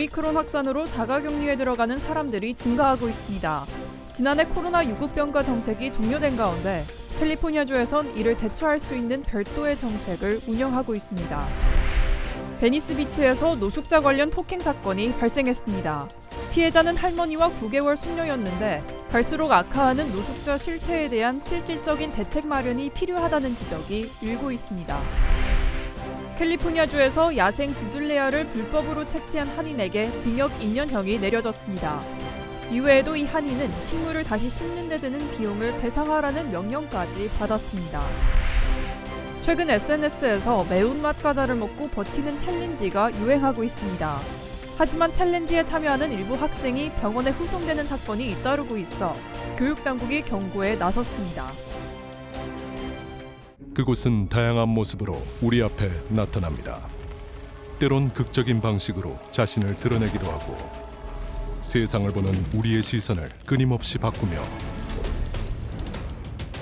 오미크론 확산으로 자가격리에 들어가는 사람들이 증가하고 있습니다. 지난해 코로나 유급병가 정책이 종료된 가운데 캘리포니아주에선 이를 대처할 수 있는 별도의 정책을 운영하고 있습니다. 베니스 비치에서 노숙자 관련 폭행 사건이 발생했습니다. 피해자는 할머니와 9개월 손녀였는데 갈수록 악화하는 노숙자 실태에 대한 실질적인 대책 마련이 필요하다는 지적이 일고 있습니다. 캘리포니아주에서 야생 두들레아를 불법으로 채취한 한인에게 징역 2년형이 내려졌습니다. 이외에도 이 한인은 식물을 다시 심는 데 드는 비용을 배상하라는 명령까지 받았습니다. 최근 SNS에서 매운맛 과자를 먹고 버티는 챌린지가 유행하고 있습니다. 하지만 챌린지에 참여하는 일부 학생이 병원에 후송되는 사건이 잇따르고 있어 교육당국이 경고에 나섰습니다. 그곳은 다양한 모습으로 우리 앞에 나타납니다. 때론 극적인 방식으로 자신을 드러내기도 하고 세상을 보는 우리의 시선을 끊임없이 바꾸며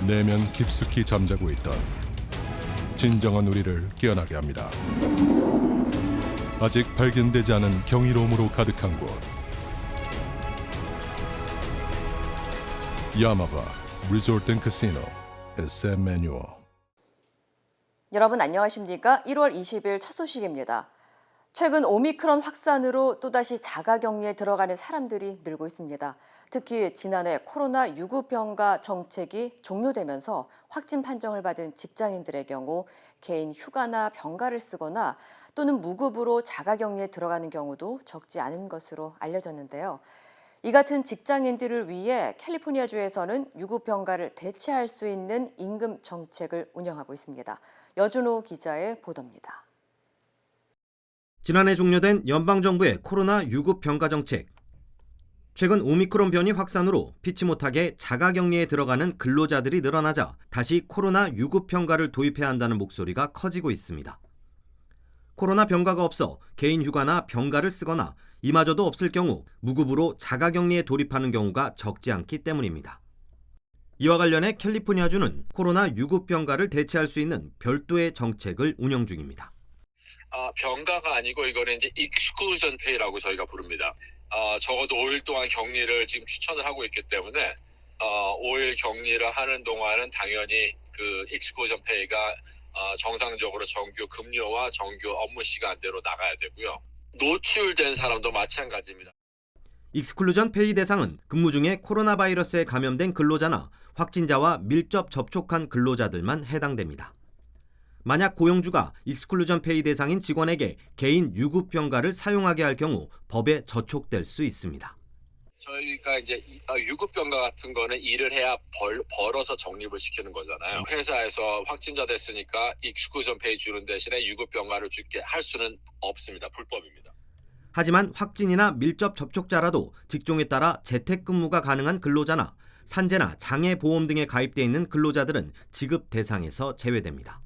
내면 깊숙이 잠자고 있던 진정한 우리를 깨어나게 합니다. 아직 발견되지 않은 경이로움으로 가득한 곳, 야마바 리조트 앤 카시노 SM 매뉴얼. 여러분 안녕하십니까? 1월 20일 첫 소식입니다. 최근 오미크론 확산으로 또다시 자가격리에 들어가는 사람들이 늘고 있습니다. 특히 지난해 코로나 유급병가 정책이 종료되면서 확진 판정을 받은 직장인들의 경우 개인 휴가나 병가를 쓰거나 또는 무급으로 자가격리에 들어가는 경우도 적지 않은 것으로 알려졌는데요. 이 같은 직장인들을 위해 캘리포니아주에서는 유급병가를 대체할 수 있는 임금 정책을 운영하고 있습니다. 여준호 기자의 보도입니다. 지난해 종료된 연방정부의 코로나 유급병가 정책. 최근 오미크론 변이 확산으로 피치 못하게 자가격리에 들어가는 근로자들이 늘어나자 다시 코로나 유급병가를 도입해야 한다는 목소리가 커지고 있습니다. 코로나 병가가 없어 개인 휴가나 병가를 쓰거나 이마저도 없을 경우 무급으로 자가격리에 돌입하는 경우가 적지 않기 때문입니다. 이와 관련해 캘리포니아주는 코로나 유급병가를 대체할 수 있는 별도의 정책을 운영 중입니다. 병가가 아니고 이거는 이제 익스클루전 페이라고 저희가 부릅니다. 적어도 5일 동안 격리를 지금 추천을 하고 있기 때문에 5일 격리를 하는 동안은 당연히 그 익스클루전 페이가 정상적으로 정규 급료와 정규 업무 시간대로 나가야 되고요. 노출된 사람도 마찬가지입니다. 익스클루전 페이 대상은 근무 중에 코로나 바이러스에 감염된 근로자나 확진자와 밀접 접촉한 근로자들만 해당됩니다. 만약 고용주가 익스클루전 페이 대상인 직원에게 개인 유급병가를 사용하게 할 경우 법에 저촉될 수 있습니다. 저희가 이제 유급병가 같은 거는 일을 해야 벌어서 적립을 시키는 거잖아요. 회사에서 확진자 됐으니까 익스클루전 페이 주는 대신에 유급병가를 주게 할 수는 없습니다. 불법입니다. 하지만 확진이나 밀접 접촉자라도 직종에 따라 재택근무가 가능한 근로자나 산재나 장애보험 등에 가입되어 있는 근로자들은 지급 대상에서 제외됩니다.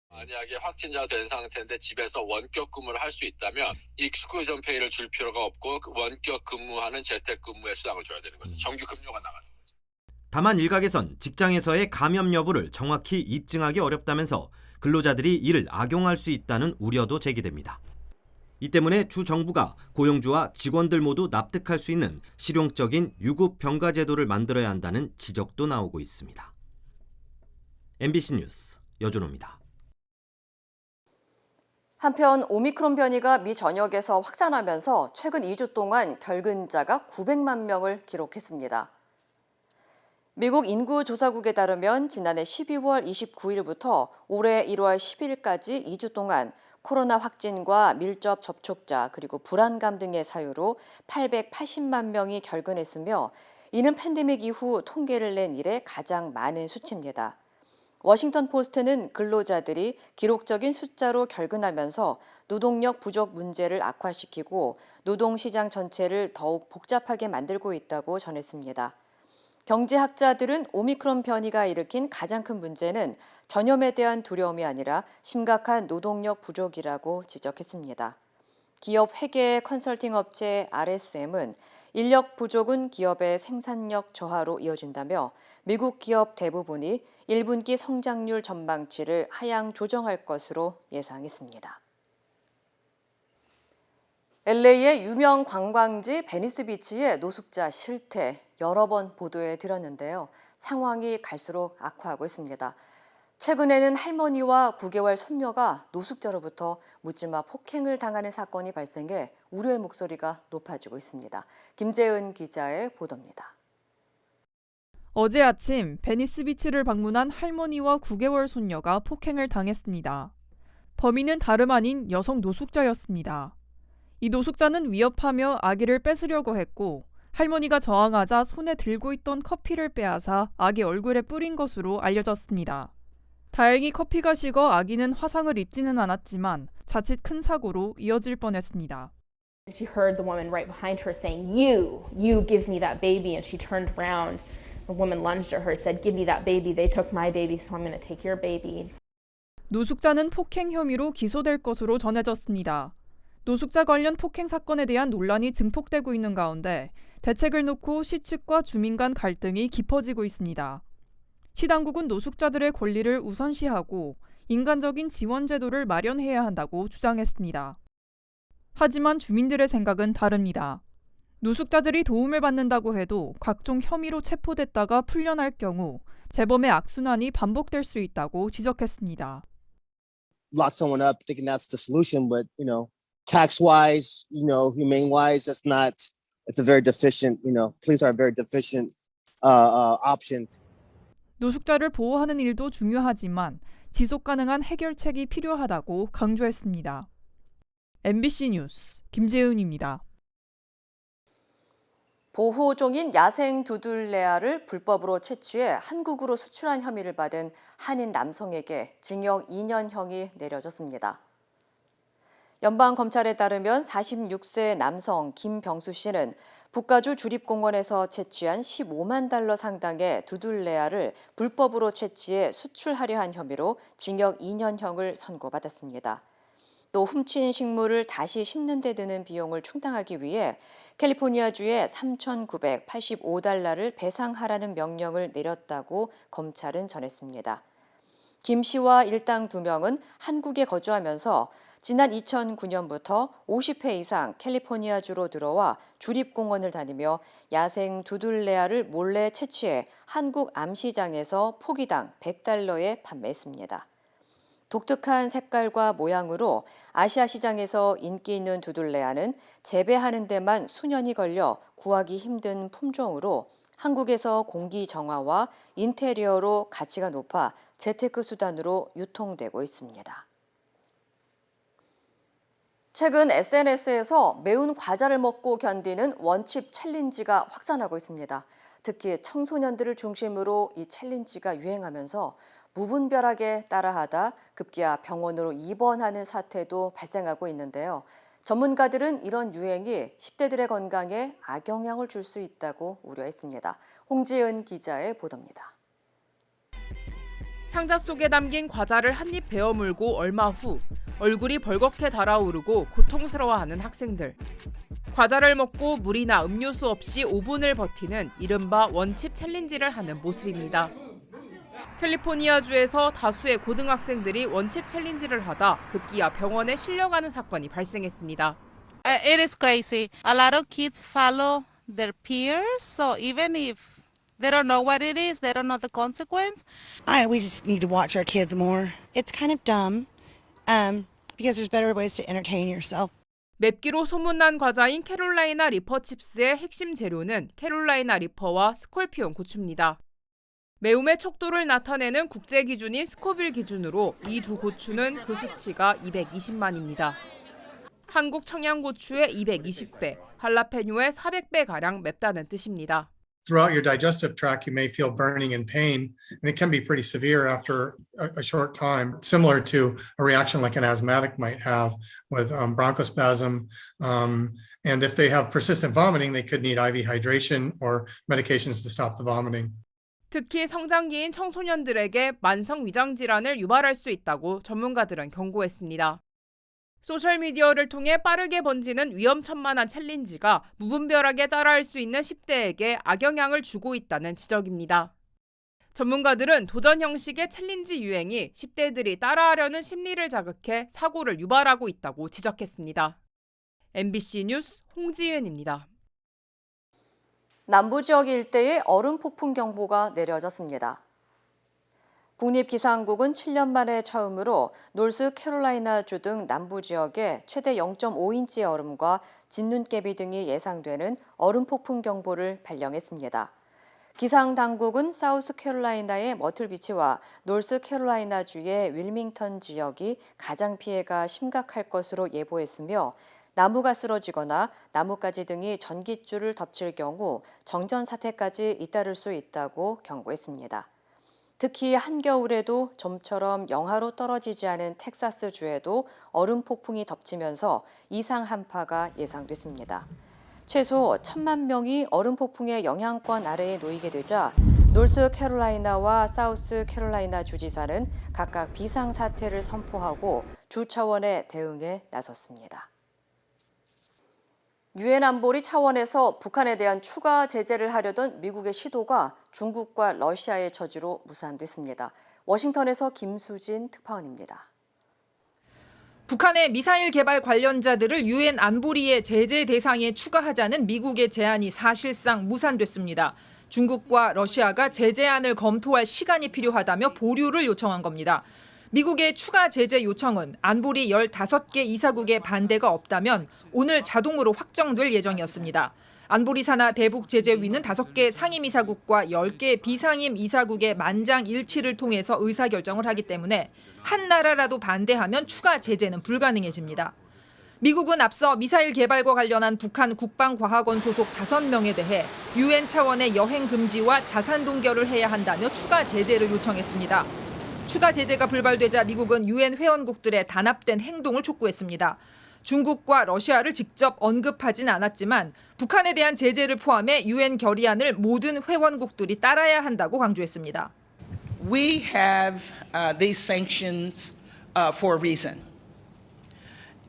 만약에 확진자 된 상태인데 집에서 원격 근무를 할 수 있다면 익스클루전 페이를 줄 필요가 없고 원격 근무하는 재택근무에 수당을 줘야 되는 거죠. 정규 급료가 나가는 거죠. 다만 일각에선 직장에서의 감염 여부를 정확히 입증하기 어렵다면서 근로자들이 이를 악용할 수 있다는 우려도 제기됩니다. 이 때문에 주 정부가 고용주와 직원들 모두 납득할 수 있는 실용적인 유급병가 제도를 만들어야 한다는 지적도 나오고 있습니다. MBC 뉴스 여준호입니다. 한편 오미크론 변이가 미 전역에서 확산하면서 최근 2주 동안 결근자가 900만 명을 기록했습니다. 미국 인구조사국에 따르면 지난해 12월 29일부터 올해 1월 10일까지 2주 동안 코로나 확진과 밀접 접촉자 그리고 불안감 등의 사유로 880만 명이 결근했으며 이는 팬데믹 이후 통계를 낸 이래 가장 많은 수치입니다. 워싱턴 포스트는 근로자들이 기록적인 숫자로 결근하면서 노동력 부족 문제를 악화시키고 노동시장 전체를 더욱 복잡하게 만들고 있다고 전했습니다. 경제학자들은 오미크론 변이가 일으킨 가장 큰 문제는 전염에 대한 두려움이 아니라 심각한 노동력 부족이라고 지적했습니다. 기업 회계 컨설팅 업체 RSM은 인력 부족은 기업의 생산력 저하로 이어진다며 미국 기업 대부분이 1분기 성장률 전망치를 하향 조정할 것으로 예상했습니다. LA의 유명 관광지 베니스 비치의 노숙자 실태 여러 번 보도에 들었는데요. 상황이 갈수록 악화하고 있습니다. 최근에는 할머니와 9개월 손녀가 노숙자로부터 묻지마 폭행을 당하는 사건이 발생해 우려의 목소리가 높아지고 있습니다. 김재은 기자의 보도입니다. 어제 아침 베니스 비치를 방문한 할머니와 9개월 손녀가 폭행을 당했습니다. 범인은 다름 아닌 여성 노숙자였습니다. 이 노숙자는 위협하며 아기를 뺏으려고 했고 할머니가 저항하자 손에 들고 있던 커피를 빼앗아 아기 얼굴에 뿌린 것으로 알려졌습니다. 다행히 커피가 식어 아기는 화상을 입지는 않았지만 자칫 큰 사고로 이어질 뻔했습니다. She heard the woman right behind her saying, you give me that baby. And she turned around. The woman lunged at her, said, give me that baby. They took my baby, so I'm going to take your baby. 노숙자는 폭행 혐의로 기소될 것으로 전해졌습니다. 노숙자 관련 폭행 사건에 대한 논란이 증폭되고 있는 가운데 대책을 놓고 시 측과 주민 간 갈등이 깊어지고 있습니다. 시 당국은 노숙자들의 권리를 우선시하고 인간적인 지원 제도를 마련해야 한다고 주장했습니다. 하지만 주민들의 생각은 다릅니다. 노숙자들이 도움을 받는다고 해도 각종 혐의로 체포됐다가 풀려날 경우 재범의 악순환이 반복될 수 있다고 지적했습니다. Lock someone up thinking that's the solution, but tax-wise, humane-wise, it's a very deficient, police are a very deficient option. 노숙자를 보호하는 일도 중요하지만 지속 가능한 해결책이 필요하다고 강조했습니다. MBC 뉴스 김재은입니다. 보호종인 야생 두들레아를 불법으로 채취해 한국으로 수출한 혐의를 받은 한인 남성에게 징역 2년형이 내려졌습니다. 연방검찰에 따르면 46세 남성 김병수 씨는 북가주 주립공원에서 채취한 15만 달러 상당의 두들레아를 불법으로 채취해 수출하려 한 혐의로 징역 2년형을 선고받았습니다. 또 훔친 식물을 다시 심는 데 드는 비용을 충당하기 위해 캘리포니아주에 3,985달러를 배상하라는 명령을 내렸다고 검찰은 전했습니다. 김 씨와 일당 2명은 한국에 거주하면서 지난 2009년부터 50회 이상 캘리포니아주로 들어와 주립공원을 다니며 야생 두들레아를 몰래 채취해 한국 암시장에서 포기당 100달러에 판매했습니다. 독특한 색깔과 모양으로 아시아 시장에서 인기 있는 두들레아는 재배하는 데만 수년이 걸려 구하기 힘든 품종으로 한국에서 공기 정화와 인테리어로 가치가 높아 재테크 수단으로 유통되고 있습니다. 최근 SNS에서 매운 과자를 먹고 견디는 원칩 챌린지가 확산하고 있습니다. 특히 청소년들을 중심으로 이 챌린지가 유행하면서 무분별하게 따라하다 급기야 병원으로 입원하는 사태도 발생하고 있는데요. 전문가들은 이런 유행이 10대들의 건강에 악영향을 줄 수 있다고 우려했습니다. 홍지은 기자의 보도입니다. 상자 속에 담긴 과자를 한 입 베어 물고 얼마 후 얼굴이 벌겋게 달아오르고 고통스러워하는 학생들. 과자를 먹고 물이나 음료수 없이 5분을 버티는 이른바 원칩 챌린지를 하는 모습입니다. 캘리포니아주에서 다수의 고등학생들이 원칩 챌린지를 하다 급기야 병원에 실려가는 사건이 발생했습니다. It is crazy. A lot of kids follow their peers, so even if they don't know what it is, they don't know the consequence. We just need to watch our kids more. It's kind of dumb because there's better ways to entertain yourself. 맵기로 소문난 과자인 캐롤라이나 리퍼 칩스의 핵심 재료는 캐롤라이나 리퍼와 스콜피온 고추입니다. 매움의 척도를 나타내는 국제 기준인 스코빌 기준으로 이 두 고추는 그 수치가 220만입니다. 한국 청양고추의 220배, 할라페뇨의 400배가량 맵다는 뜻입니다. Throughout your digestive tract, you may feel burning and pain, and it can be pretty severe after a short time, similar to a reaction like an asthmatic might have with bronchospasm. And if they have persistent vomiting, they could need IV hydration or medications to stop the vomiting. 특히 성장기인 청소년들에게 만성 위장 질환을 유발할 수 있다고 전문가들은 경고했습니다. 소셜미디어를 통해 빠르게 번지는 위험천만한 챌린지가 무분별하게 따라할 수 있는 10대에게 악영향을 주고 있다는 지적입니다. 전문가들은 도전 형식의 챌린지 유행이 10대들이 따라하려는 심리를 자극해 사고를 유발하고 있다고 지적했습니다. MBC 뉴스 홍지은입니다. 남부 지역 일대에 얼음 폭풍 경보가 내려졌습니다. 국립기상국은 7년 만에 처음으로 노스캐롤라이나주 등 남부 지역에 최대 0.5인치의 얼음과 진눈깨비 등이 예상되는 얼음 폭풍 경보를 발령했습니다. 기상당국은 사우스캐롤라이나의 머틀비치와 노스캐롤라이나주의 윌밍턴 지역이 가장 피해가 심각할 것으로 예보했으며 나무가 쓰러지거나 나뭇가지 등이 전깃줄을 덮칠 경우 정전 사태까지 잇따를 수 있다고 경고했습니다. 특히 한겨울에도 좀처럼 영하로 떨어지지 않은 텍사스주에도 얼음 폭풍이 덮치면서 이상 한파가 예상됐습니다. 최소 1,000만 명이 얼음 폭풍의 영향권 아래에 놓이게 되자 노스캐롤라이나와 사우스캐롤라이나 주지사는 각각 비상사태를 선포하고 주 차원의 대응에 나섰습니다. 유엔 안보리 차원에서 북한에 대한 추가 제재를 하려던 미국의 시도가 중국과 러시아의 저지로 무산됐습니다. 워싱턴에서 김수진 특파원입니다. 북한의 미사일 개발 관련자들을 유엔 안보리의 제재 대상에 추가하자는 미국의 제안이 사실상 무산됐습니다. 중국과 러시아가 제재안을 검토할 시간이 필요하다며 보류를 요청한 겁니다. 미국의 추가 제재 요청은 안보리 15개 이사국의 반대가 없다면 오늘 자동으로 확정될 예정이었습니다. 안보리 산하 대북 제재위는 5개 상임이사국과 10개 비상임 이사국의 만장일치를 통해서 의사결정을 하기 때문에 한 나라라도 반대하면 추가 제재는 불가능해집니다. 미국은 앞서 미사일 개발과 관련한 북한 국방과학원 소속 5명에 대해 유엔 차원의 여행 금지와 자산 동결을 해야 한다며 추가 제재를 요청했습니다. 추가 제재가 불발되자 미국은 유엔 회원국들의 단합된 행동을 촉구했습니다. 중국과 러시아를 직접 언급하진 않았지만 북한에 대한 제재를 포함해 유엔 결의안을 모든 회원국들이 따라야 한다고 강조했습니다. We have these sanctions for a reason.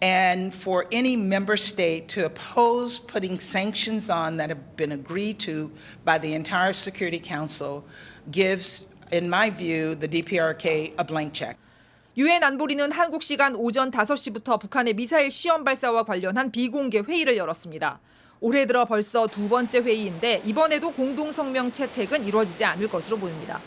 And for any member state to oppose putting sanctions on that have been agreed to by the entire Security Council gives, in my view, the DPRK a blank check. 유엔 안보리는 한국 시간 오전 5시부터 북한의 미사일 시험 발사와 관련한 비공개 회의를 열었습니다. 올해 들어 벌써 2번째 회의인데 이번에도 공동성명 채택은 이루어지지 않을 것으로 보입니다.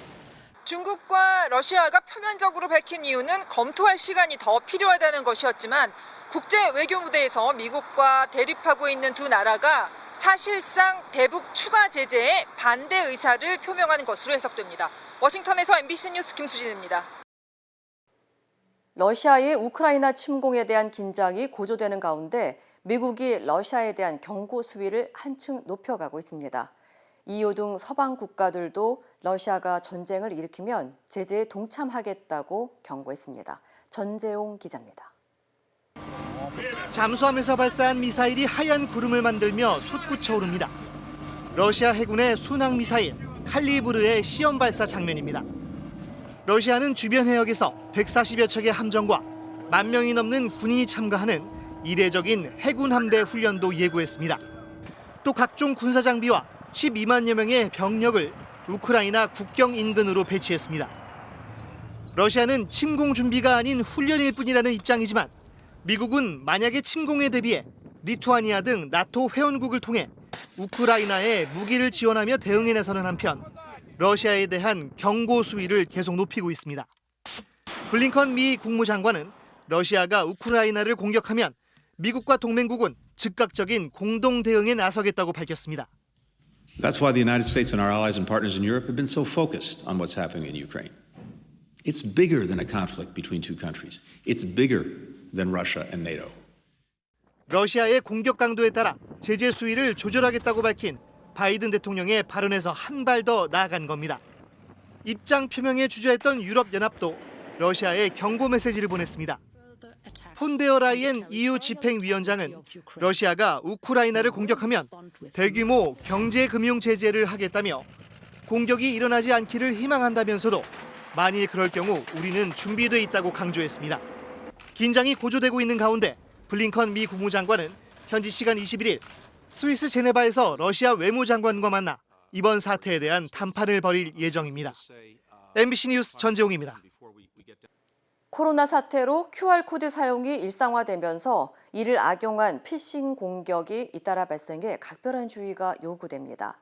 중국과 러시아가 표면적으로 밝힌 이유는 검토할 시간이 더 필요하다는 것이었지만 국제 외교 무대에서 미국과 대립하고 있는 두 나라가 사실상 대북 추가 제재에 반대 의사를 표명한 것으로 해석됩니다. 워싱턴에서 MBC 뉴스 김수진입니다. 러시아의 우크라이나 침공에 대한 긴장이 고조되는 가운데 미국이 러시아에 대한 경고 수위를 한층 높여가고 있습니다. EU 등 서방 국가들도 러시아가 전쟁을 일으키면 제재에 동참하겠다고 경고했습니다. 전재용 기자입니다. 잠수함에서 발사한 미사일이 하얀 구름을 만들며 솟구쳐 오릅니다. 러시아 해군의 순항 미사일 칼리브르의 시험 발사 장면입니다. 러시아는 주변 해역에서 140여 척의 함정과 10,000명이 넘는 군인이 참가하는 이례적인 해군 함대 훈련도 예고했습니다. 또 각종 군사 장비와 12만여 명의 병력을 우크라이나 국경 인근으로 배치했습니다. 러시아는 침공 준비가 아닌 훈련일 뿐이라는 입장이지만 미국은 만약에 침공에 대비해 리투아니아 등 나토 회원국을 통해 우크라이나에 무기를 지원하며 대응에 나서는 한편 러시아에 대한 경고 수위를 계속 높이고 있습니다. 블링컨 미 국무장관은 러시아가 우크라이나를 공격하면 미국과 동맹국은 즉각적인 공동 대응에 나서겠다고 밝혔습니다. That's why the United States and our allies and partners in Europe have been so focused on what's happening in Ukraine. It's bigger than a conflict between two countries. It's bigger than Russia and NATO. 러시아의 공격 강도에 따라 제재 수위를 조절하겠다고 밝힌 바이든 대통령의 발언에서 한 발 더 나아간 겁니다. 입장 표명에 주저했던 유럽연합도 러시아에 경고 메시지를 보냈습니다. 폰데어 라이엔 EU 집행위원장은 러시아가 우크라이나를 공격하면 대규모 경제금융 제재를 하겠다며 공격이 일어나지 않기를 희망한다면서도 만일 그럴 경우 우리는 준비돼 있다고 강조했습니다. 긴장이 고조되고 있는 가운데 블링컨 미 국무장관은 현지 시간 21일 스위스 제네바에서 러시아 외무장관과 만나 이번 사태에 대한 담판을 벌일 예정입니다. MBC 뉴스 전재용입니다. 코로나 사태로 QR코드 사용이 일상화되면서 이를 악용한 피싱 공격이 잇따라 발생해 각별한 주의가 요구됩니다.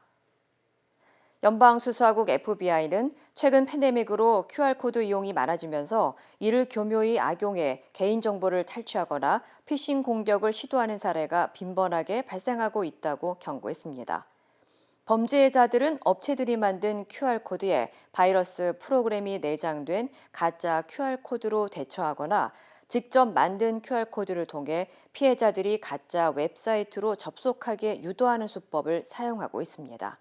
연방수사국 FBI는 최근 팬데믹으로 QR코드 이용이 많아지면서 이를 교묘히 악용해 개인정보를 탈취하거나 피싱 공격을 시도하는 사례가 빈번하게 발생하고 있다고 경고했습니다. 범죄자들은 업체들이 만든 QR코드에 바이러스 프로그램이 내장된 가짜 QR코드로 대처하거나 직접 만든 QR코드를 통해 피해자들이 가짜 웹사이트로 접속하게 유도하는 수법을 사용하고 있습니다.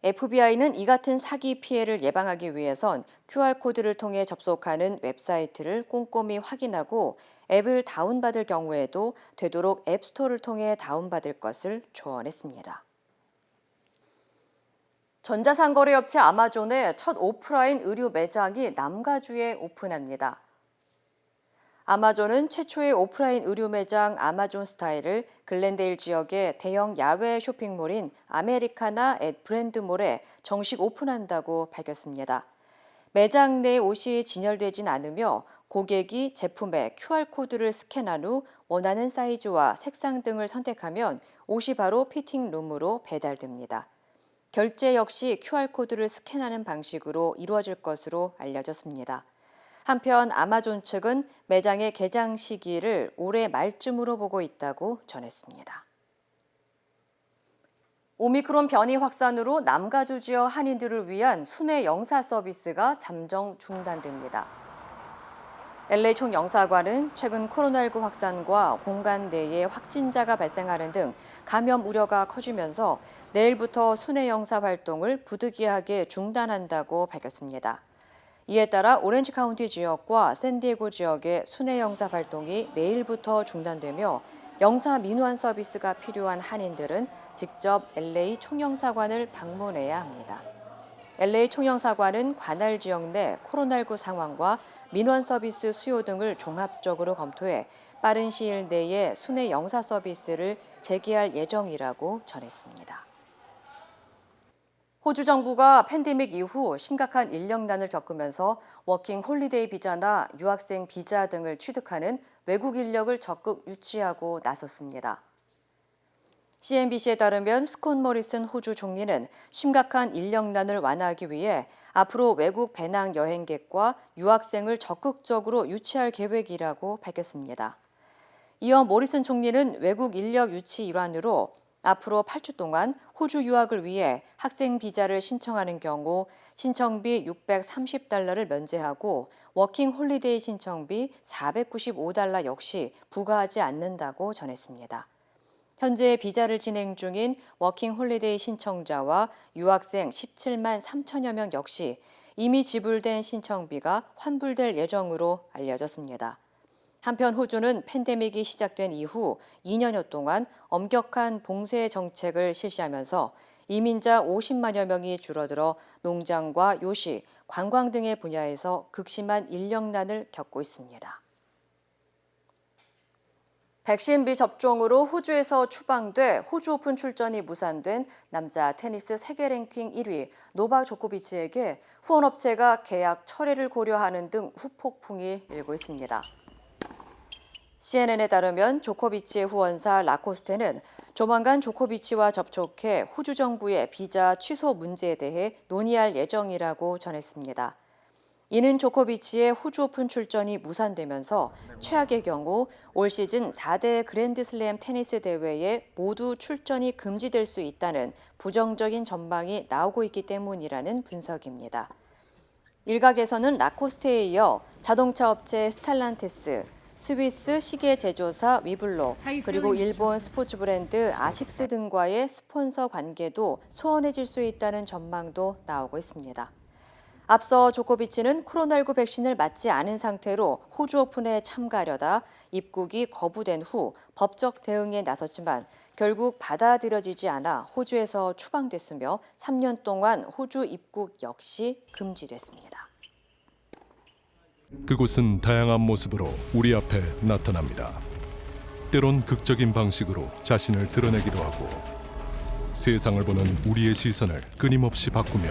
FBI는 이 같은 사기 피해를 예방하기 위해선 QR코드를 통해 접속하는 웹사이트를 꼼꼼히 확인하고 앱을 다운받을 경우에도 되도록 앱스토어를 통해 다운받을 것을 조언했습니다. 전자상거래 업체 아마존의 첫 오프라인 의류 매장이 남가주에 오픈합니다. 아마존은 최초의 오프라인 의류 매장 아마존 스타일을 글렌데일 지역의 대형 야외 쇼핑몰인 아메리카나 앳 브랜드몰에 정식 오픈한다고 밝혔습니다. 매장 내 옷이 진열되진 않으며 고객이 제품의 QR코드를 스캔한 후 원하는 사이즈와 색상 등을 선택하면 옷이 바로 피팅룸으로 배달됩니다. 결제 역시 QR코드를 스캔하는 방식으로 이루어질 것으로 알려졌습니다. 한편 아마존 측은 매장의 개장 시기를 올해 말쯤으로 보고 있다고 전했습니다. 오미크론 변이 확산으로 남가주 지역 한인들을 위한 순회 영사 서비스가 잠정 중단됩니다. LA 총영사관은 최근 코로나19 확산과 공간 내에 확진자가 발생하는 등 감염 우려가 커지면서 내일부터 순회 영사 활동을 부득이하게 중단한다고 밝혔습니다. 이에 따라 오렌지 카운티 지역과 샌디에고 지역의 순회 영사 활동이 내일부터 중단되며 영사 민원 서비스가 필요한 한인들은 직접 LA 총영사관을 방문해야 합니다. LA 총영사관은 관할 지역 내 코로나19 상황과 민원 서비스 수요 등을 종합적으로 검토해 빠른 시일 내에 순회 영사 서비스를 재개할 예정이라고 전했습니다. 호주 정부가 팬데믹 이후 심각한 인력난을 겪으면서 워킹 홀리데이 비자나 유학생 비자 등을 취득하는 외국 인력을 적극 유치하고 나섰습니다. CNBC에 따르면 스콧 모리슨 호주 총리는 심각한 인력난을 완화하기 위해 앞으로 외국 배낭 여행객과 유학생을 적극적으로 유치할 계획이라고 밝혔습니다. 이어 모리슨 총리는 외국 인력 유치 일환으로 앞으로 8주 동안 호주 유학을 위해 학생 비자를 신청하는 경우 신청비 $630를 면제하고 워킹 홀리데이 신청비 $495 역시 부과하지 않는다고 전했습니다. 현재 비자를 진행 중인 워킹 홀리데이 신청자와 유학생 17만 3천여 명 역시 이미 지불된 신청비가 환불될 예정으로 알려졌습니다. 한편 호주는 팬데믹이 시작된 이후 2년여 동안 엄격한 봉쇄 정책을 실시하면서 이민자 50만여 명이 줄어들어 농장과 요식, 관광 등의 분야에서 극심한 인력난을 겪고 있습니다. 백신 미접종으로 호주에서 추방돼 호주 오픈 출전이 무산된 남자 테니스 세계 랭킹 1위 노박 조코비치에게 후원업체가 계약 철회를 고려하는 등 후폭풍이 일고 있습니다. CNN에 따르면 조코비치의 후원사 라코스테는 조만간 조코비치와 접촉해 호주 정부의 비자 취소 문제에 대해 논의할 예정이라고 전했습니다. 이는 조코비치의 호주 오픈 출전이 무산되면서 최악의 경우 올 시즌 4대 그랜드슬램 테니스 대회에 모두 출전이 금지될 수 있다는 부정적인 전망이 나오고 있기 때문이라는 분석입니다. 일각에서는 라코스테에 이어 자동차 업체 스탈란티스, 스위스 시계 제조사 위블로, 그리고 일본 스포츠 브랜드 아식스 등과의 스폰서 관계도 소원해질 수 있다는 전망도 나오고 있습니다. 앞서 조코비치는 코로나19 백신을 맞지 않은 상태로 호주 오픈에 참가하려다 입국이 거부된 후 법적 대응에 나섰지만 결국 받아들여지지 않아 호주에서 추방됐으며 3년 동안 호주 입국 역시 금지됐습니다. 그곳은 다양한 모습으로 우리 앞에 나타납니다. 때론 극적인 방식으로 자신을 드러내기도 하고 세상을 보는 우리의 시선을 끊임없이 바꾸며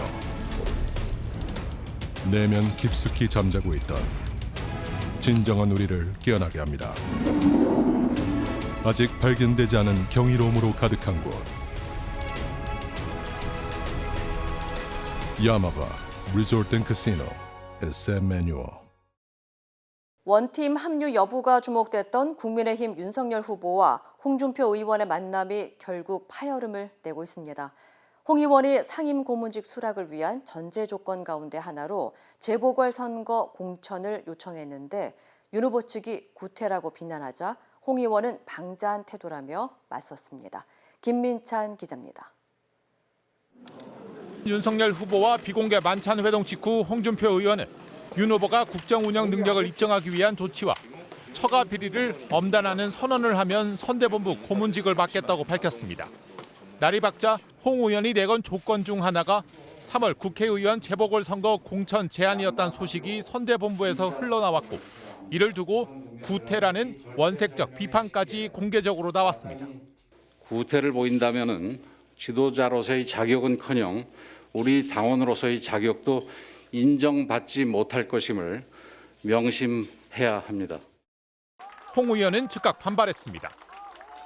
내면 깊숙이 잠자고 있던 진정한 우리를 깨어나게 합니다. 아직 발견되지 않은 경이로움으로 가득한 곳. 야마바 리조트 앤 카시노 SM 매뉴얼. 원팀 합류 여부가 주목됐던 국민의힘 윤석열 후보와 홍준표 의원의 만남이 결국 파열음을 내고 있습니다. 홍 의원이 상임 고문직 수락을 위한 전제 조건 가운데 하나로 재보궐선거 공천을 요청했는데 윤 후보 측이 구태라고 비난하자 홍 의원은 방자한 태도라며 맞섰습니다. 김민찬 기자입니다. 윤석열 후보와 비공개 만찬 회동 직후 홍준표 의원은 윤 후보가 국정 운영 능력을 입증하기 위한 조치와 처가 비리를 엄단하는 선언을 하면 선대본부 고문직을 맡겠다고 밝혔습니다. 날이 밝자 홍 의원이 내건 조건 중 하나가 3월 국회의원 재보궐선거 공천 제안이었다는 소식이 선대본부에서 흘러나왔고 이를 두고 구태라는 원색적 비판까지 공개적으로 나왔습니다. 구태를 보인다면은 지도자로서의 자격은커녕 우리 당원으로서의 자격도 인정받지 못할 것임을 명심해야 합니다. 홍 의원은 즉각 반발했습니다.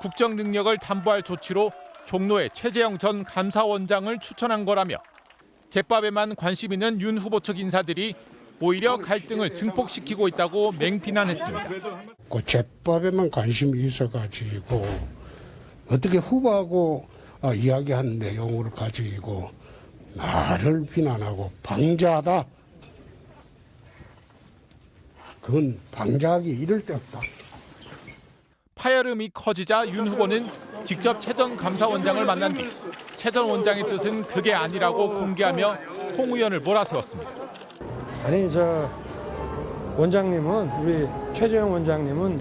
국정 능력을 담보할 조치로 종로의 최재형 전 감사원장을 추천한 거라며 제밥에만 관심 있는 윤 후보 측 인사들이 오히려 갈등을 증폭시키고 있다고 맹비난했습니다. 그 제밥에만 관심이 있어가지고 어떻게 후보하고 이야기하는 내용을 가지고 나를 비난하고 방자하다. 그건 방자하기 이를 데 없다. 파열음이 커지자 윤 후보는 직접 최 전 감사원장을 만난 뒤 최 전 원장의 뜻은 그게 아니라고 공개하며 홍 의원을 몰아세웠습니다. 아니 원장님은 우리 최재형 원장님은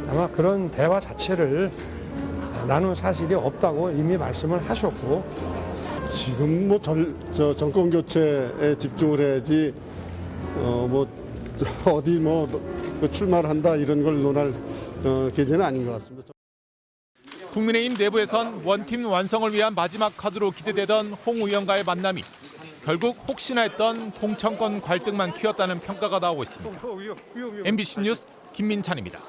아마 그런 대화 자체를 나눈 사실이 없다고 이미 말씀을 하셨고 지금 뭐 정권 교체에 집중을 해야지 어디 출마를 한다 이런 걸 논할 계제는 아닌 것 같습니다. 국민의힘 내부에선 원팀 완성을 위한 마지막 카드로 기대되던 홍 의원과의 만남이 결국 혹시나 했던 공천권 갈등만 키웠다는 평가가 나오고 있습니다. MBC 뉴스 김민찬입니다.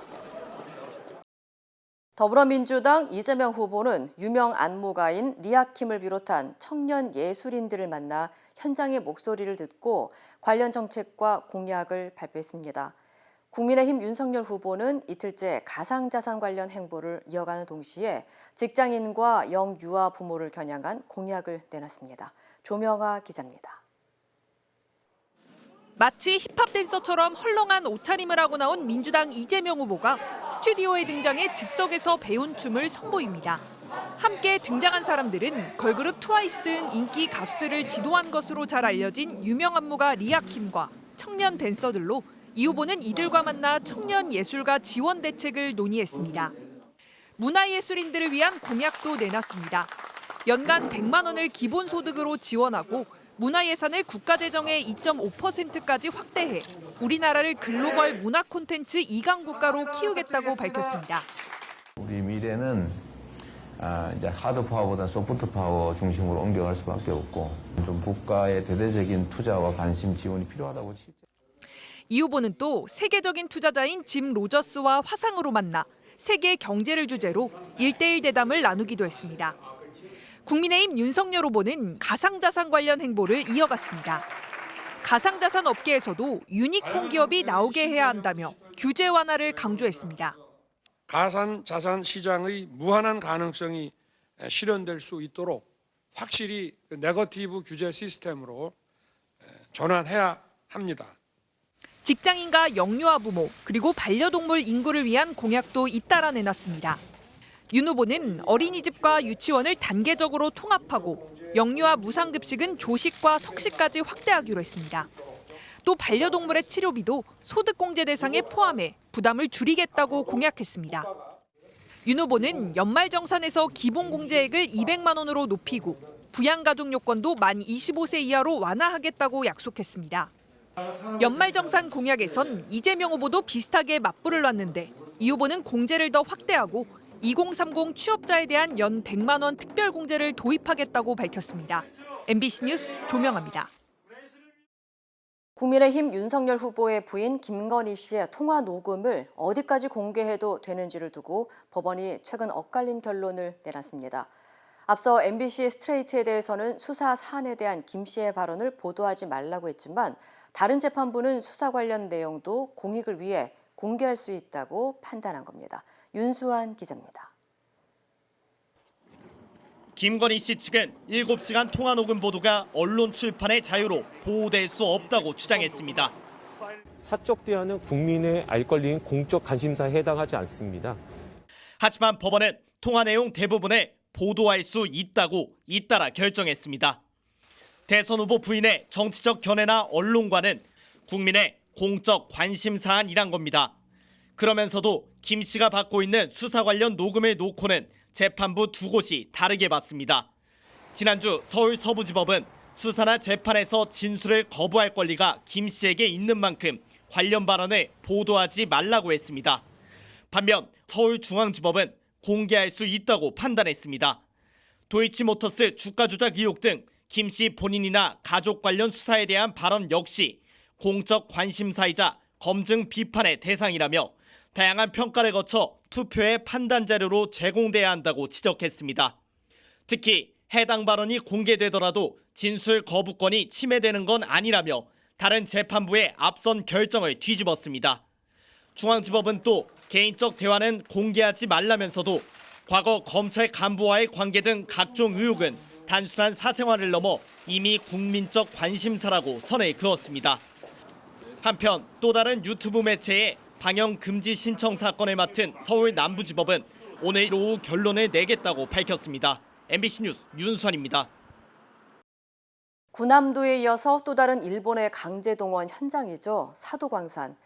더불어민주당 이재명 후보는 유명 안무가인 리아킴을 비롯한 청년 예술인들을 만나 현장의 목소리를 듣고 관련 정책과 공약을 발표했습니다. 국민의힘 윤석열 후보는 이틀째 가상자산 관련 행보를 이어가는 동시에 직장인과 영유아 부모를 겨냥한 공약을 내놨습니다. 조명아 기자입니다. 마치 힙합 댄서처럼 헐렁한 옷차림을 하고 나온 민주당 이재명 후보가 스튜디오에 등장해 즉석에서 배운 춤을 선보입니다. 함께 등장한 사람들은 걸그룹 트와이스 등 인기 가수들을 지도한 것으로 잘 알려진 유명 안무가 리아킴과 청년 댄서들로 이 후보는 이들과 만나 청년 예술가 지원 대책을 논의했습니다. 문화예술인들을 위한 공약도 내놨습니다. 연간 100만 원을 기본소득으로 지원하고 문화예산을 국가재정의 2.5%까지 확대해 우리나라를 글로벌 문화 콘텐츠 2강 국가로 키우겠다고 밝혔습니다. 우리 미래는 이제 하드 파워보다 소프트 파워 중심으로 옮겨갈 수밖에 없고 좀 국가의 대대적인 투자와 관심 지원이 필요하다고. 이 후보는 또 세계적인 투자자인 짐 로저스와 화상으로 만나 세계 경제를 주제로 1대1 대담을 나누기도 했습니다. 국민의힘 윤석열 후보는 가상자산 관련 행보를 이어갔습니다. 가상자산 업계에서도 유니콘 기업이 나오게 해야 한다며 규제 완화를 강조했습니다. 가상자산 시장의 무한한 가능성이 실현될 수 있도록 확실히 네거티브 규제 시스템으로 전환해야 합니다. 직장인과 영유아 부모 그리고 반려동물 인구를 위한 공약도 잇따라 내놨습니다. 윤 후보는 어린이집과 유치원을 단계적으로 통합하고 영유아 무상급식은 조식과 석식까지 확대하기로 했습니다. 또 반려동물의 치료비도 소득공제 대상에 포함해 부담을 줄이겠다고 공약했습니다. 윤 후보는 연말정산에서 기본공제액을 200만 원으로 높이고 부양가족 요건도 만 25세 이하로 완화하겠다고 약속했습니다. 연말정산 공약에선 이재명 후보도 비슷하게 맞불을 놨는데 이 후보는 공제를 더 확대하고 2030 취업자에 대한 연 100만 원 특별공제를 도입하겠다고 밝혔습니다. MBC 뉴스 조명아입니다. 국민의힘 윤석열 후보의 부인 김건희 씨의 통화 녹음을 어디까지 공개해도 되는지를 두고 법원이 최근 엇갈린 결론을 내놨습니다. 앞서 MBC 스트레이트에 대해서는 수사 사안에 대한 김 씨의 발언을 보도하지 말라고 했지만 다른 재판부는 수사 관련 내용도 공익을 위해 공개할 수 있다고 판단한 겁니다. 윤수환 기자입니다. 김건희 씨 측은 7시간 통화 녹음 보도가 언론 출판의 자유로 보호될 수 없다고 주장했습니다. 사적 대화는 국민의 알 권리인 공적 관심사에 해당하지 않습니다. 하지만 법원은 통화 내용 대부분을 보도할 수 있다고 잇따라 결정했습니다. 대선 후보 부인의 정치적 견해나 언론과는 국민의 공적 관심 사안이란 겁니다. 그러면서도 김 씨가 받고 있는 수사 관련 녹음을 놓고는 재판부 두 곳이 다르게 봤습니다. 지난주 서울 서부지법은 수사나 재판에서 진술을 거부할 권리가 김 씨에게 있는 만큼 관련 발언을 보도하지 말라고 했습니다. 반면 서울중앙지법은 공개할 수 있다고 판단했습니다. 도이치모터스 주가 조작 의혹 등 김 씨 본인이나 가족 관련 수사에 대한 발언 역시 공적 관심사이자 검증 비판의 대상이라며 다양한 평가를 거쳐 투표의 판단 자료로 제공돼야 한다고 지적했습니다. 특히 해당 발언이 공개되더라도 진술 거부권이 침해되는 건 아니라며 다른 재판부의 앞선 결정을 뒤집었습니다. 중앙지법은 또 개인적 대화는 공개하지 말라면서도 과거 검찰 간부와의 관계 등 각종 의혹은 단순한 사생활을 넘어 이미 국민적 관심사라고 선을 그었습니다. 한편 또 다른 유튜브 매체의 방영 금지 신청 사건을 맡은 서울 남부지법은 오늘 오후 결론을 내겠다고 밝혔습니다. MBC 뉴스 윤수환입니다. 군함도에 이어서 또 다른 일본의 강제 동원 현장이죠. 사도광산.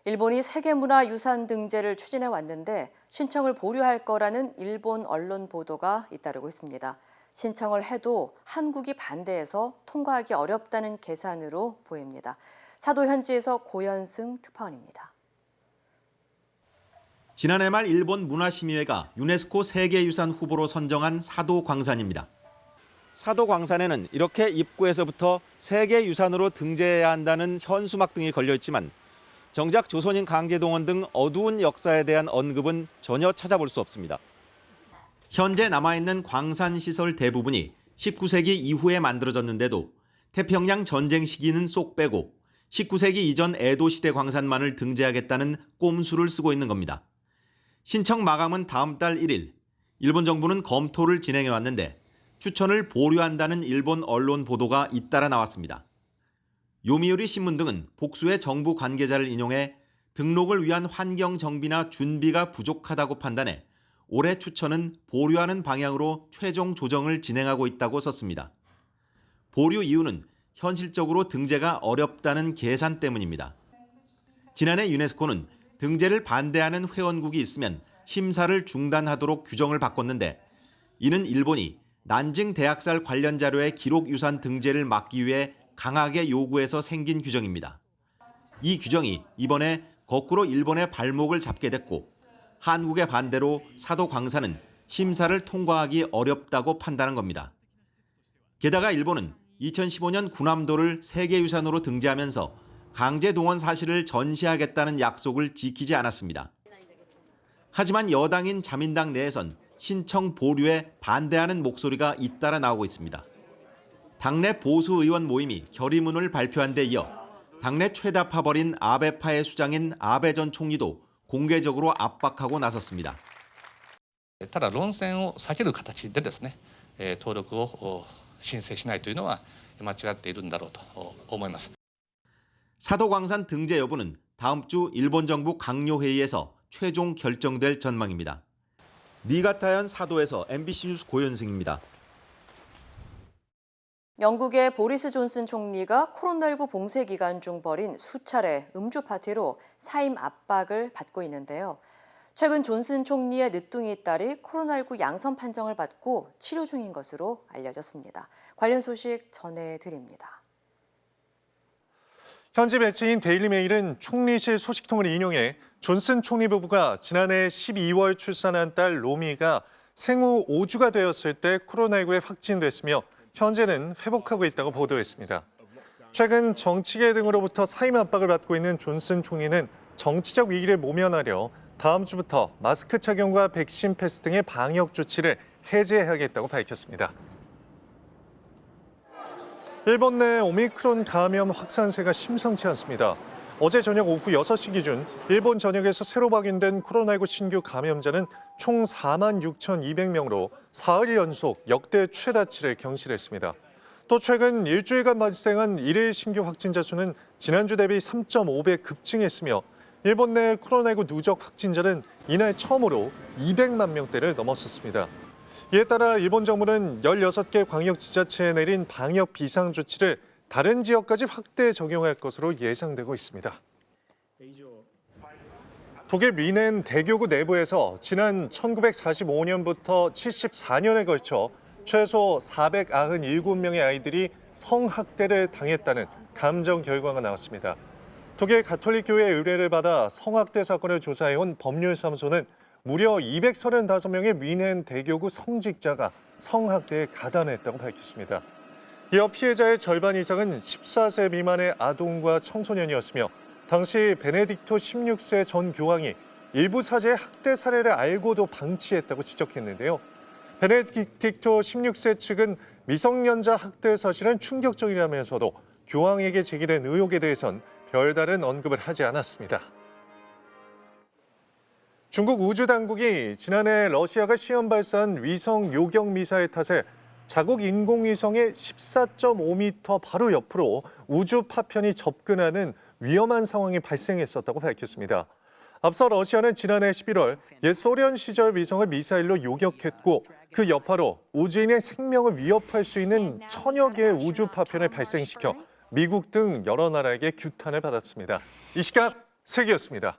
일본이 세계문화유산 등재를 추진해 왔는데 신청을 보류할 거라는 일본 언론 보도가 잇따르고 있습니다. 신청을 해도 한국이 반대해서 통과하기 어렵다는 계산으로 보입니다. 사도 현지에서 고현승 특파원입니다. 지난해 말 일본 문화심의회가 유네스코 세계유산 후보로 선정한 사도광산입니다. 사도광산에는 이렇게 입구에서부터 세계유산으로 등재해야 한다는 현수막 등이 걸려있지만 정작 조선인 강제동원 등 어두운 역사에 대한 언급은 전혀 찾아볼 수 없습니다. 현재 남아있는 광산시설 대부분이 19세기 이후에 만들어졌는데도 태평양 전쟁 시기는 쏙 빼고 19세기 이전 에도 시대 광산만을 등재하겠다는 꼼수를 쓰고 있는 겁니다. 신청 마감은 다음 달 1일. 일본 정부는 검토를 진행해왔는데 추천을 보류한다는 일본 언론 보도가 잇따라 나왔습니다. 요미우리 신문 등은 복수의 정부 관계자를 인용해 등록을 위한 환경 정비나 준비가 부족하다고 판단해 올해 추천은 보류하는 방향으로 최종 조정을 진행하고 있다고 썼습니다. 보류 이유는 현실적으로 등재가 어렵다는 계산 때문입니다. 지난해 유네스코는 등재를 반대하는 회원국이 있으면 심사를 중단하도록 규정을 바꿨는데 이는 일본이 난징 대학살 관련 자료의 기록 유산 등재를 막기 위해 강하게 요구해서 생긴 규정입니다. 이 규정이 이번에 거꾸로 일본의 발목을 잡게 됐고 한국의 반대로 사도광산은 심사를 통과하기 어렵다고 판단한 겁니다. 게다가 일본은 2015년 군함도를 세계유산으로 등재하면서 강제동원 사실을 전시하겠다는 약속을 지키지 않았습니다. 하지만 여당인 자민당 내에선 신청 보류에 반대하는 목소리가 잇따라 나오고 있습니다. 당내 보수 의원 모임이 결의문을 발표한 데 이어 당내 최다파벌인 아베파의 수장인 아베 전 총리도 공개적으로 압박하고 나섰습니다. ただ論戦を避ける形でですね、登録を申請しないというのは間違っているんだろうと思います. 사도광산 등재 여부는 다음 주 일본 정부 강요회의에서 최종 결정될 전망입니다. 니가타현 사도에서 MBC 뉴스 고현승입니다. 영국의 보리스 존슨 총리가 코로나19 봉쇄 기간 중 벌인 수차례 음주 파티로 사임 압박을 받고 있는데요. 최근 존슨 총리의 늦둥이 딸이 코로나19 양성 판정을 받고 치료 중인 것으로 알려졌습니다. 관련 소식 전해드립니다. 현지 매체인 데일리메일은 총리실 소식통을 인용해 존슨 총리 부부가 지난해 12월 출산한 딸 로미가 생후 5주가 되었을 때 코로나19에 확진됐으며 현재는 회복하고 있다고 보도했습니다. 최근 정치계 등으로부터 사임 압박을 받고 있는 존슨 총리는 정치적 위기를 모면하려 다음 주부터 마스크 착용과 백신 패스 등의 방역 조치를 해제하겠다고 밝혔습니다. 일본 내 오미크론 감염 확산세가 심상치 않습니다. 어제 저녁 오후 6시 기준 일본 전역에서 새로 확인된 코로나19 신규 감염자는 총 46,200명으로 사흘 연속 역대 최다치를 경신했습니다. 또 최근 일주일간 발생한 일일 신규 확진자 수는 지난주 대비 3.5배 급증했으며 일본 내 코로나19 누적 확진자는 이날 처음으로 200만 명대를 넘어섰습니다. 이에 따라 일본 정부는 16개 광역지자체에 내린 방역 비상조치를 다른 지역까지 확대 적용할 것으로 예상되고 있습니다. 독일 뮌헨 대교구 내부에서 지난 1945년부터 74년에 걸쳐 최소 497명의 아이들이 성학대를 당했다는 감정 결과가 나왔습니다. 독일 가톨릭교회 의뢰를 받아 성학대 사건을 조사해온 법률사무소는 무려 235명의 뮌헨 대교구 성직자가 성학대에 가담했다고 밝혔습니다. 이어 피해자의 절반 이상은 14세 미만의 아동과 청소년이었으며 당시 베네딕토 16세 전 교황이 일부 사제의 학대 사례를 알고도 방치했다고 지적했는데요. 베네딕토 16세 측은 미성년자 학대 사실은 충격적이라면서도 교황에게 제기된 의혹에 대해선 별다른 언급을 하지 않았습니다. 중국 우주당국이 지난해 러시아가 시험 발사한 위성 요격 미사일 탓에 자국 인공위성의 14.5m 바로 옆으로 우주 파편이 접근하는 위험한 상황이 발생했었다고 밝혔습니다. 앞서 러시아는 지난해 11월 옛 소련 시절 위성을 미사일로 요격했고 그 여파로 우주인의 생명을 위협할 수 있는 천여 개의 우주 파편을 발생시켜 미국 등 여러 나라에게 규탄을 받았습니다. 이 시각 세계였습니다.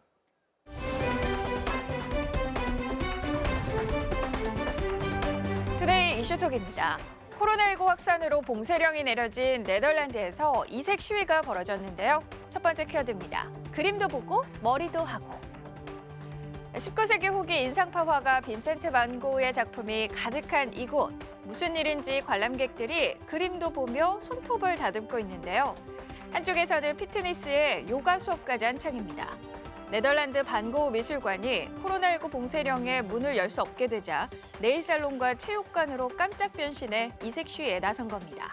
투데이 이슈톡입니다. 코로나19 확산으로 봉쇄령이 내려진 네덜란드에서 이색 시위가 벌어졌는데요. 첫 번째 키워드입니다. 그림도 보고 머리도 하고. 19세기 후기 인상파 화가 빈센트 반 고흐의 작품이 가득한 이곳. 무슨 일인지 관람객들이 그림도 보며 손톱을 다듬고 있는데요. 한쪽에서는 피트니스에 요가 수업까지 한창입니다. 네덜란드 반 고흐 미술관이 코로나19 봉쇄령에 문을 열 수 없게 되자 네일살론과 체육관으로 깜짝 변신해 이색 시위에 나선 겁니다.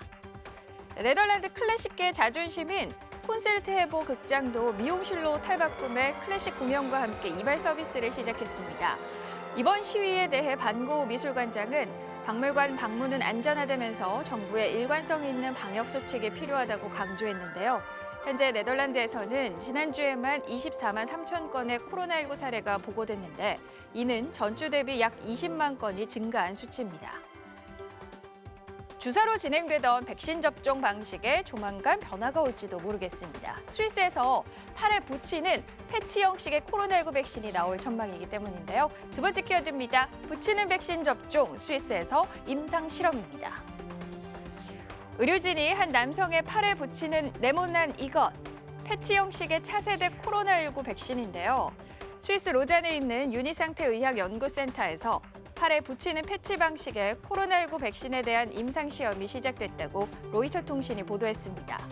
네덜란드 클래식계의 자존심인 콘세르트 헤보 극장도 미용실로 탈바꿈해 클래식 공연과 함께 이발 서비스를 시작했습니다. 이번 시위에 대해 반 고흐 미술관장은 박물관 방문은 안전하다면서 정부의 일관성 있는 방역 수칙이 필요하다고 강조했는데요. 현재 네덜란드에서는 지난주에만 24만 3천 건의 코로나19 사례가 보고됐는데 이는 전주 대비 약 20만 건이 증가한 수치입니다. 주사로 진행되던 백신 접종 방식에 조만간 변화가 올지도 모르겠습니다. 스위스에서 팔에 붙이는 패치 형식의 코로나19 백신이 나올 전망이기 때문인데요. 두 번째 키워드입니다. 붙이는 백신 접종, 스위스에서 임상 실험입니다. 의료진이 한 남성의 팔에 붙이는 네모난 이것, 패치 형식의 차세대 코로나19 백신인데요. 스위스 로잔에 있는 유니상태 의학연구센터에서 팔에 붙이는 패치 방식의 코로나19 백신에 대한 임상시험이 시작됐다고 로이터 통신이 보도했습니다.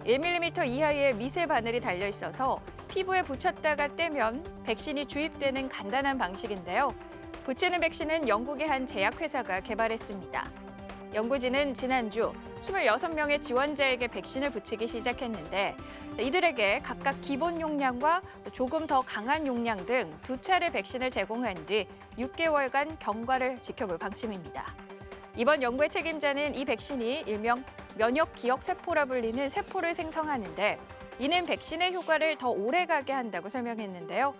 1mm 이하의 미세 바늘이 달려 있어서 피부에 붙였다가 떼면 백신이 주입되는 간단한 방식인데요. 붙이는 백신은 영국의 한 제약회사가 개발했습니다. 연구진은 지난주 26명의 지원자에게 백신을 붙이기 시작했는데 이들에게 각각 기본 용량과 조금 더 강한 용량 등 두 차례 백신을 제공한 뒤 6개월간 경과를 지켜볼 방침입니다. 이번 연구의 책임자는 이 백신이 일명 면역 기억 세포라 불리는 세포를 생성하는데 이는 백신의 효과를 더 오래가게 한다고 설명했는데요.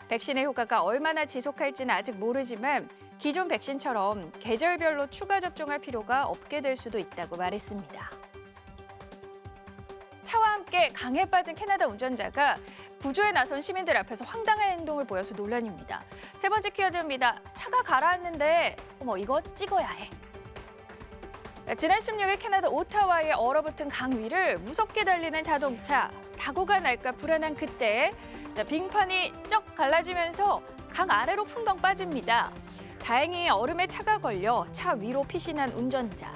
백신의 효과가 얼마나 지속할지는 아직 모르지만 기존 백신처럼 계절별로 추가 접종할 필요가 없게 될 수도 있다고 말했습니다. 차와 함께 강에 빠진 캐나다 운전자가 구조에 나선 시민들 앞에서 황당한 행동을 보여서 논란입니다. 세 번째 키워드입니다. 차가 가라앉는데 이거 찍어야 해. 지난 16일 캐나다 오타와의 얼어붙은 강 위를 무섭게 달리는 자동차. 사고가 날까 불안한 그때 빙판이 쩍 갈라지면서 강 아래로 풍덩 빠집니다. 다행히 얼음에 차가 걸려 차 위로 피신한 운전자.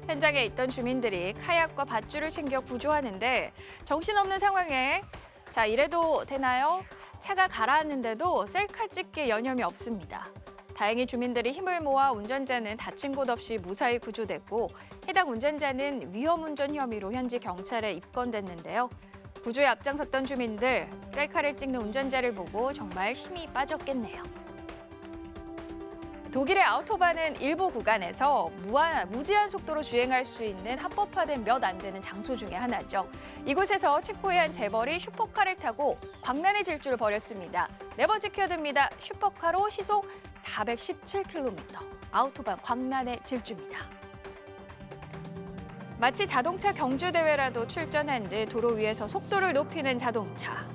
현장에 있던 주민들이 카약과 밧줄을 챙겨 구조하는데 정신없는 상황에 자 이래도 되나요? 차가 가라앉는데도 셀카 찍기에 여념이 없습니다. 다행히 주민들이 힘을 모아 운전자는 다친 곳 없이 무사히 구조됐고 해당 운전자는 위험운전 혐의로 현지 경찰에 입건됐는데요. 구조에 앞장섰던 주민들, 셀카를 찍는 운전자를 보고 정말 힘이 빠졌겠네요. 독일의 아우토반은 일부 구간에서 무제한 속도로 주행할 수 있는 합법화된 몇 안 되는 장소 중에 하나죠. 이곳에서 체코의 한 재벌이 슈퍼카를 타고 광란의 질주를 벌였습니다. 네 번째 키워드입니다. 슈퍼카로 시속 417km. 아우토반 광란의 질주입니다. 마치 자동차 경주대회라도 출전한 듯 도로 위에서 속도를 높이는 자동차.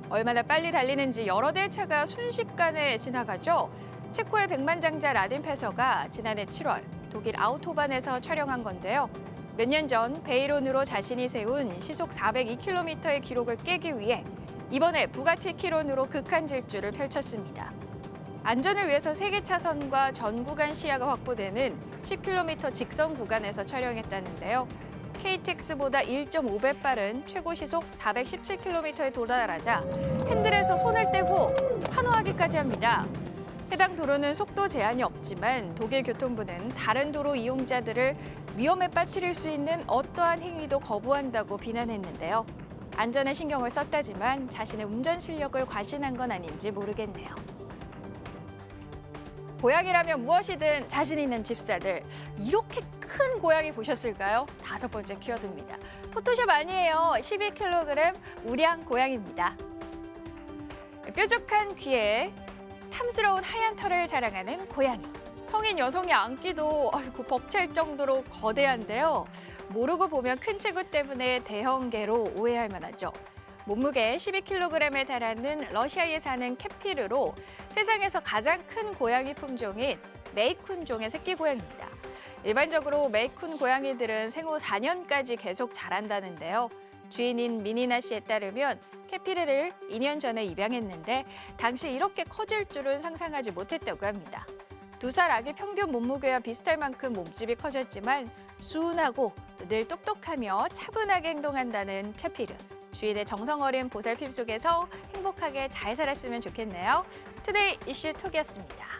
얼마나 빨리 달리는지 여러 대의 차가 순식간에 지나가죠. 체코의 백만장자 라딘 패서가 지난해 7월 독일 아우토반에서 촬영한 건데요. 몇 년 전 베이론으로 자신이 세운 시속 402km의 기록을 깨기 위해 이번에 부가티 키론으로 극한 질주를 펼쳤습니다. 안전을 위해서 3개 차선과 전 구간 시야가 확보되는 10km 직선 구간에서 촬영했다는데요. KTX보다 1.5배 빠른 최고 시속 417km에 도달하자 핸들에서 손을 떼고 환호하기까지 합니다. 해당 도로는 속도 제한이 없지만 독일 교통부는 다른 도로 이용자들을 위험에 빠뜨릴 수 있는 어떠한 행위도 거부한다고 비난했는데요. 안전에 신경을 썼다지만 자신의 운전 실력을 과신한 건 아닌지 모르겠네요. 고양이라면 무엇이든 자신 있는 집사들. 이렇게 큰 고양이 보셨을까요? 5번째 키워드입니다. 포토샵 아니에요. 12kg 우량 고양이입니다. 뾰족한 귀에 탐스러운 하얀 털을 자랑하는 고양이. 성인 여성이 안기도 벅찰 정도로 거대한데요. 모르고 보면 큰 체구 때문에 대형개로 오해할 만하죠. 몸무게 12kg에 달하는 러시아에 사는 캐피르로 세상에서 가장 큰 고양이 품종인 메이쿤종의 새끼 고양이입니다. 일반적으로 메이쿤 고양이들은 생후 4년까지 계속 자란다는데요. 주인인 미니나 씨에 따르면 캐피르를 2년 전에 입양했는데 당시 이렇게 커질 줄은 상상하지 못했다고 합니다. 2살 아기 평균 몸무게와 비슷할 만큼 몸집이 커졌지만 순하고 늘 똑똑하며 차분하게 행동한다는 캐피르. 주인의 정성 어린 보살핌 속에서 행복하게 잘 살았으면 좋겠네요. 투데이 이슈 톡이었습니다.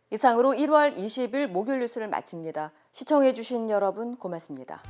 이상으로 1월 20일 목요일 뉴스를 마칩니다. 시청해주신 여러분 고맙습니다.